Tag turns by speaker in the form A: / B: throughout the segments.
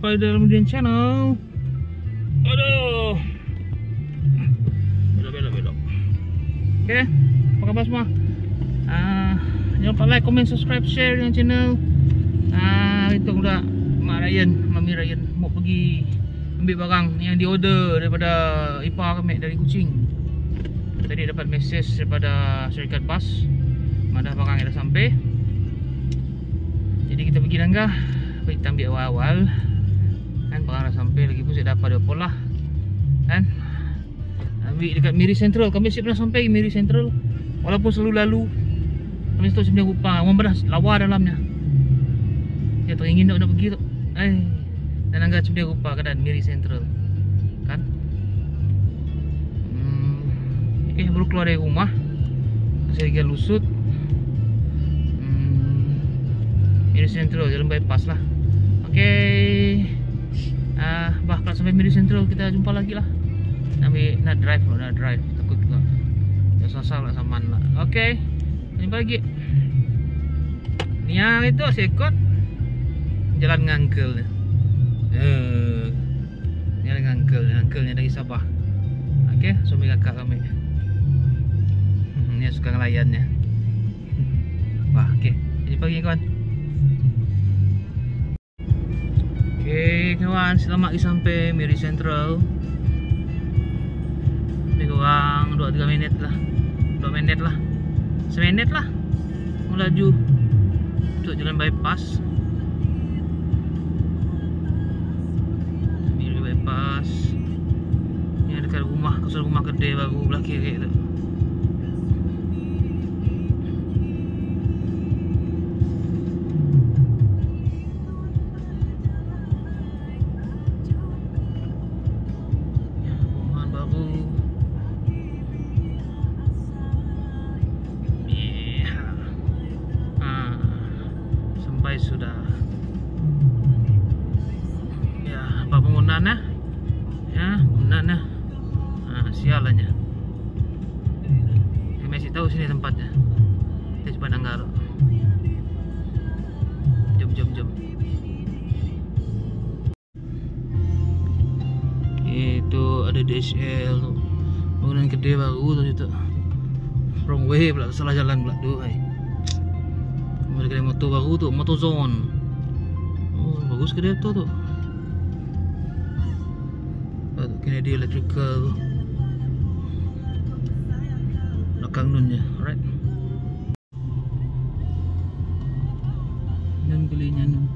A: Spider Almudin Channel. Aduh. Belok. Okay, apa khabar semua? Jangan lupa like, comment, subscribe, share dengan channel. Itu udah Mami Ryan mau pergi ambil barang yang di order daripada ipar kami dari Kuching. Tadi dapat mesej daripada syarikat bas, mana barang yang dah sampai. Jadi kita pergi Nanggah, kita ambil awal-awal kan, barang dah sampai, lagi pun saya dapat apa lah kan. Ambil dekat Miri Central. Kami siap dah sampai Miri Central, walaupun selalu lalu kami tu sebenarnya rupa orang beras lawa dalamnya. Dia teringin nak pergi tu. Dan Nanggah sebenarnya rupa keadaan Miri Central kan. Baru keluar dari rumah, saya lagi lusut. Miri Central, jalan bypass lah. Okay. Kalau sampai Miri Central kita jumpa lagi lah. Nak drive, takut juga ya, sasar lah saman lah. Okay, jumpa lagi. Ni yang itu sekot jalan ngangkel. Jalan ngangkelnya dari Sabah. Okay, suami kakak kami. Ni suka ngelayannya. Wah, okay, jumpa lagi kawan. Okay kawan, selamat sampai Miri Central. Lebih kurang 2-3 minit lah. 2 minit lah. Semenit lah melaju untuk jalan bypass. Miri bypass. Yang dekat rumah, kawasan rumah kedai baru belah kiri tu. Sudah ya, apa penggunaannya ya, penggunaannya sialannya. Saya masih tahu sini tempatnya. Kita coba Nanggah. Jom. Itu ada DSL tuh, bangunan gede baru tuh itu. Wrong way pula, salah jalan pula tuh. Mereka ada motor baru tu, motor zone. Oh, bagus kedai tu tu. Kennedy Electrical. Belakang nunnya, alright. Nun belinya nun.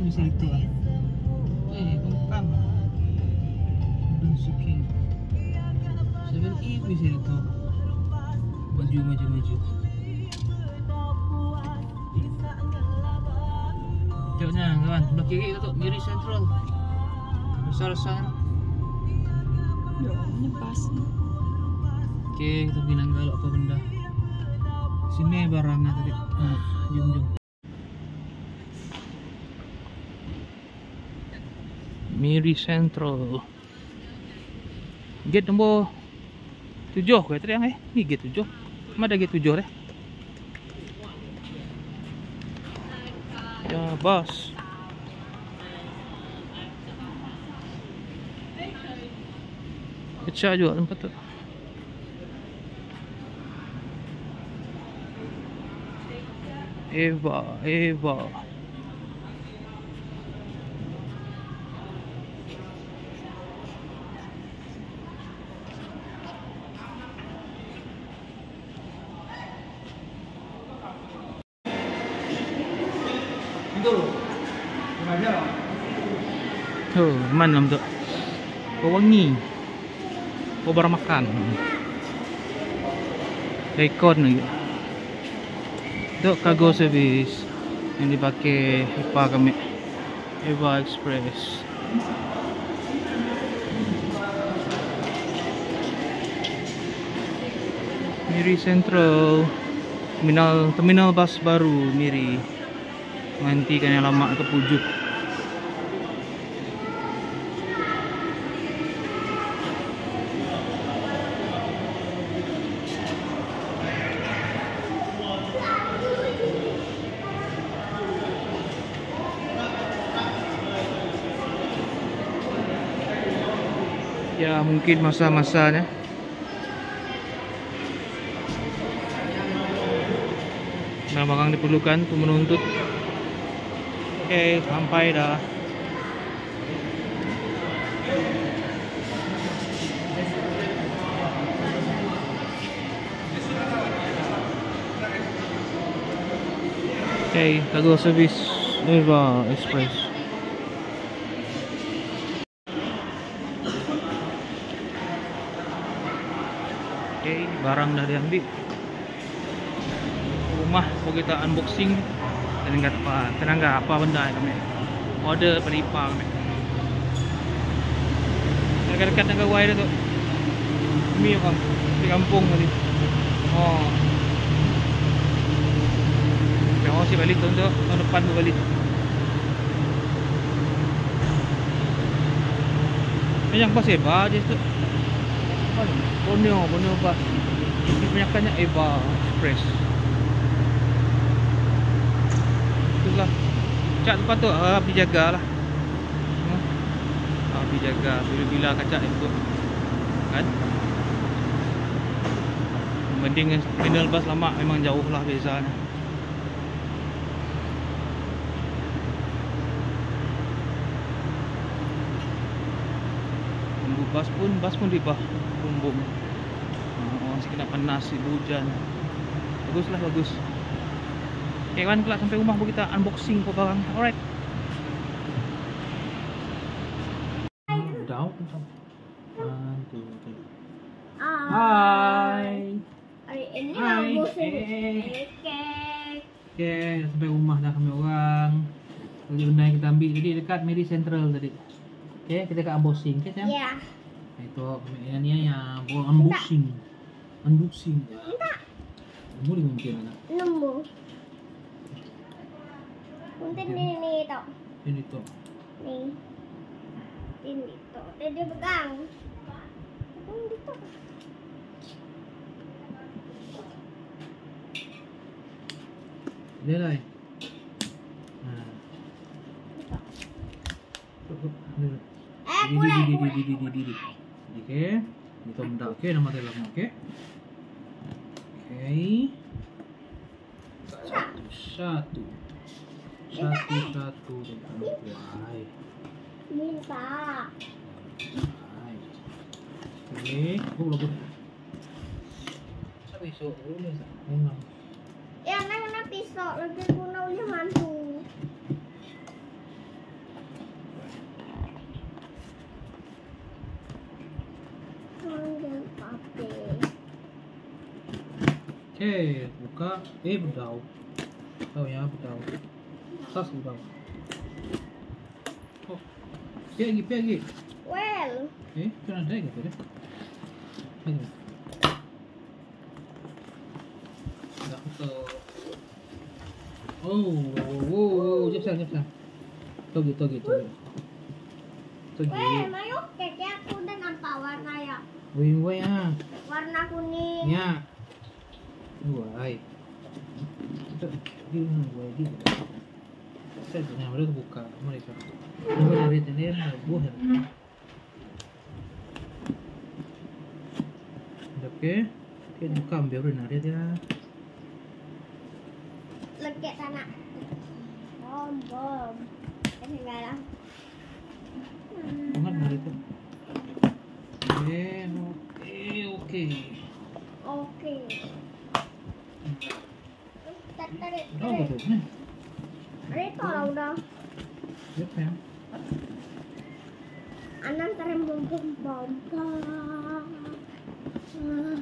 A: Bisa itu lah. Bukan. Dan suki. 7E bisa itu. Maju. Jauhnya kawan, belah kiri itu tuh Miri Central. Besar-besar.
B: Ini pas.
A: Oke, kita pergi Nanggah apa benda. Sini barangnya tadi. Jom. Miri Central. Gate nombor 7 ke tadi yang ni gate 7. Mana ada gate 7 deh. Ya, bos. Pecah juga tempat tu. Eva. Itu loh. Sengaja loh. Oh, mana dalam tu? Oh, wangi. Oh, barang makan. Aircon lagi. Itu cargo service yang dipakai Eva kami. Eva Express. Miri Central. Terminal bas baru Miri. Menghentikan yang lama ke Pujuk. Ya, mungkin masa-masanya. Nah, bakal diperlukan untuk menuntut. Oke, sampai dah. Oke, cargo service Eva Express. Oke, barang dah diambil. Rumah mau kita unboxing. Dan enggak apa benda kami. Order penipa kami. Dekat-dekat dengan Gawai dah tu. Kami kan di kampung tadi. Oh. Kau si balik tahun depan balik. Yang pasir bah je tu. Borneo bas. Ini kebanyakannya Eva Express. Itulah. Kaca depan tu habis jagalah. Habis jaga bila-bila kaca itu. Kan? Mending terminal bas lama memang jauh lah bezanya. Bas pun di bawah bumbung. Masih kena panas, hujan. Baguslah, bagus. Okay, kan kelak sampai rumah kita unboxing ke barang. Alright. Down. 1, 2, 3. Hai.
B: Hari ini unboxing cake.
A: Okay, sampai rumah dah kami orang. Beli benda yang kita ambil jadi dekat Miri Central tadi. Okay, kita kat unboxing, okay sayang?
B: Ya.
A: Itu ini yang buat unboxing. Unboxing.
B: Enggak.
A: Boleh mungkin anak.
B: Nemu. Mungkin ini toh.
A: Ini tu.
B: Nih. Ini toh. Dia pegang. Ini toh.
A: Dia lah. Di. Okay. Itu benda. Okay, nama dia lama. Okay. Okay. Satu. Hai.
B: Minta.
A: Hai. Okay. Lagu. Sabi so, ulo sa. Memang.
B: Ya, na pisau lagi kuno dia mantu.
A: Okay, buka. Bedau. Tahu ya, bedau. Sas bedau. Oh. Pergi.
B: Well.
A: Kena ada gitu deh. Ini. Dah betul. Oh, jap. Togi.
B: Well, mayo keke aku dengan apa warna ya?
A: Woi ah.
B: Warna kuning.
A: Ya. Woi. Dia woi. Saya tanya mereka buka mereka. Mereka dari tener buah. Oke, kita buka ambil nari dia.
B: Lekek sana. Bom. Enggak lah.
A: Banget nari itu. Oke.
B: Tarik.
A: Udah betul nih.
B: Itu lah udah.
A: Siap ya.
B: Anak terem bom bom bom bom.
A: Nah.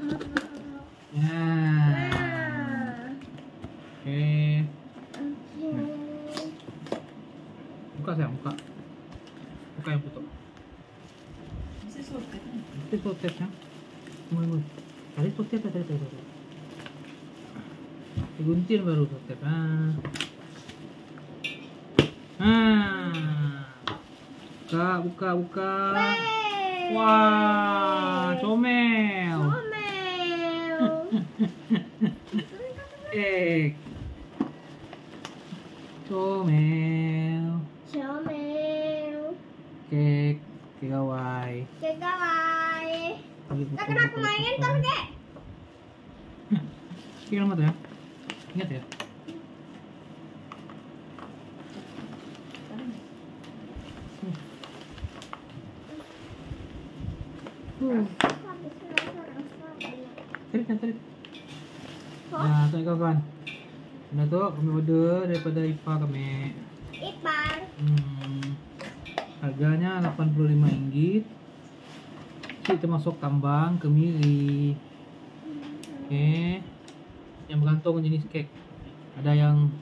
B: Nah.
A: Oke.
B: Oke.
A: Buka sayang, buka. Buka yang tutup. Itu sotet ya. Mulai. Tadi sotet tadi. Digunting baru sotet. Buka.
B: Wey.
A: Wah, comel.
B: Comel.
A: Comel. Kek gawai.
B: Kegawai. Tak kena aku mainin tuh, Kek.
A: Kek lama tuh ya. Ingat ya. Tarik. Nah, tuh kawan. Nah tuh kami order daripada Ipa kami.
B: Ipar.
A: Harganya RM85. Ini termasuk tambang kemiri. Oke. Yang bergantung jenis kek. Ada yang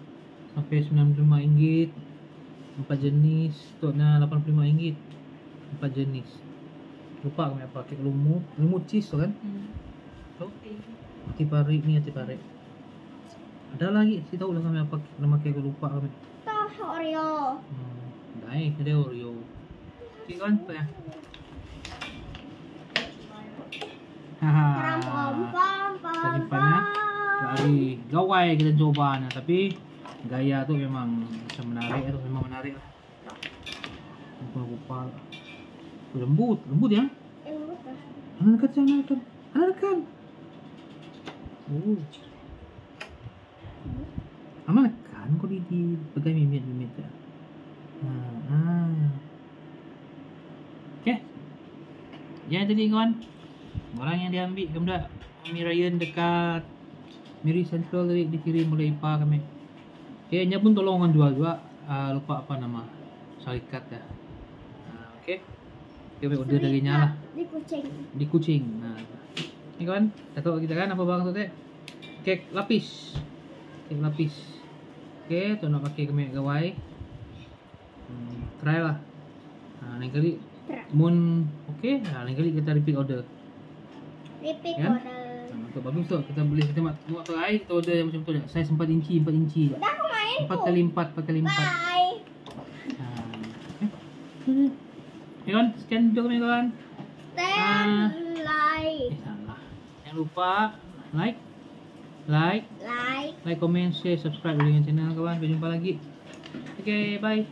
A: sampai RM95. 4 jenis. Tutnya RM85. 4 jenis. Lupa kami apa, kek lumut cheese tu kan? Ati pare ni, ati pare. Ada lagi, si tahu lah kami apa nama kek, lupa kami.
B: Toh Oreo.
A: Dai, ada Oreo. Kek kan apa ya?
B: Pom pom pom
A: Tadi
B: pom.
A: panah lari gawai kita coba nah, tapi gaya tu memang bisa menarik atau memang menarik lah. Lupa. Lembut ya?
B: Lembut lah.
A: Anak dekat. Amal kan kau di pegang mimit ya. Okay. Ya tadi kawan. Orang yang diambil kemudian Kami Ryan dekat Miri Central tadi dikirim oleh Ipa kami. Okay, nya pun tolong orang jual juga. Lupa apa nama syarikat ya. Okay. Kita order dari nya lah. Di Kuching. Nah. Ni kawan, dah tahu kita kan apa barang tu teh? Kek lapis. Okay, tu nak pakai kami gawai. Try lah. Lain kali mun okey, lain kali kita repeat order. Kan? Untuk bagus tu kita boleh kita buat tu air kita order yang macam tu dah. Saiz 4 inci.
B: Dah aku main
A: 4x4.
B: Bye.
A: Ni kawan, scan video kami kawan.
B: Like,
A: Jangan lupa like, comment, share, subscribe dengan channel kawan. Sampai jumpa lagi. Okay, bye.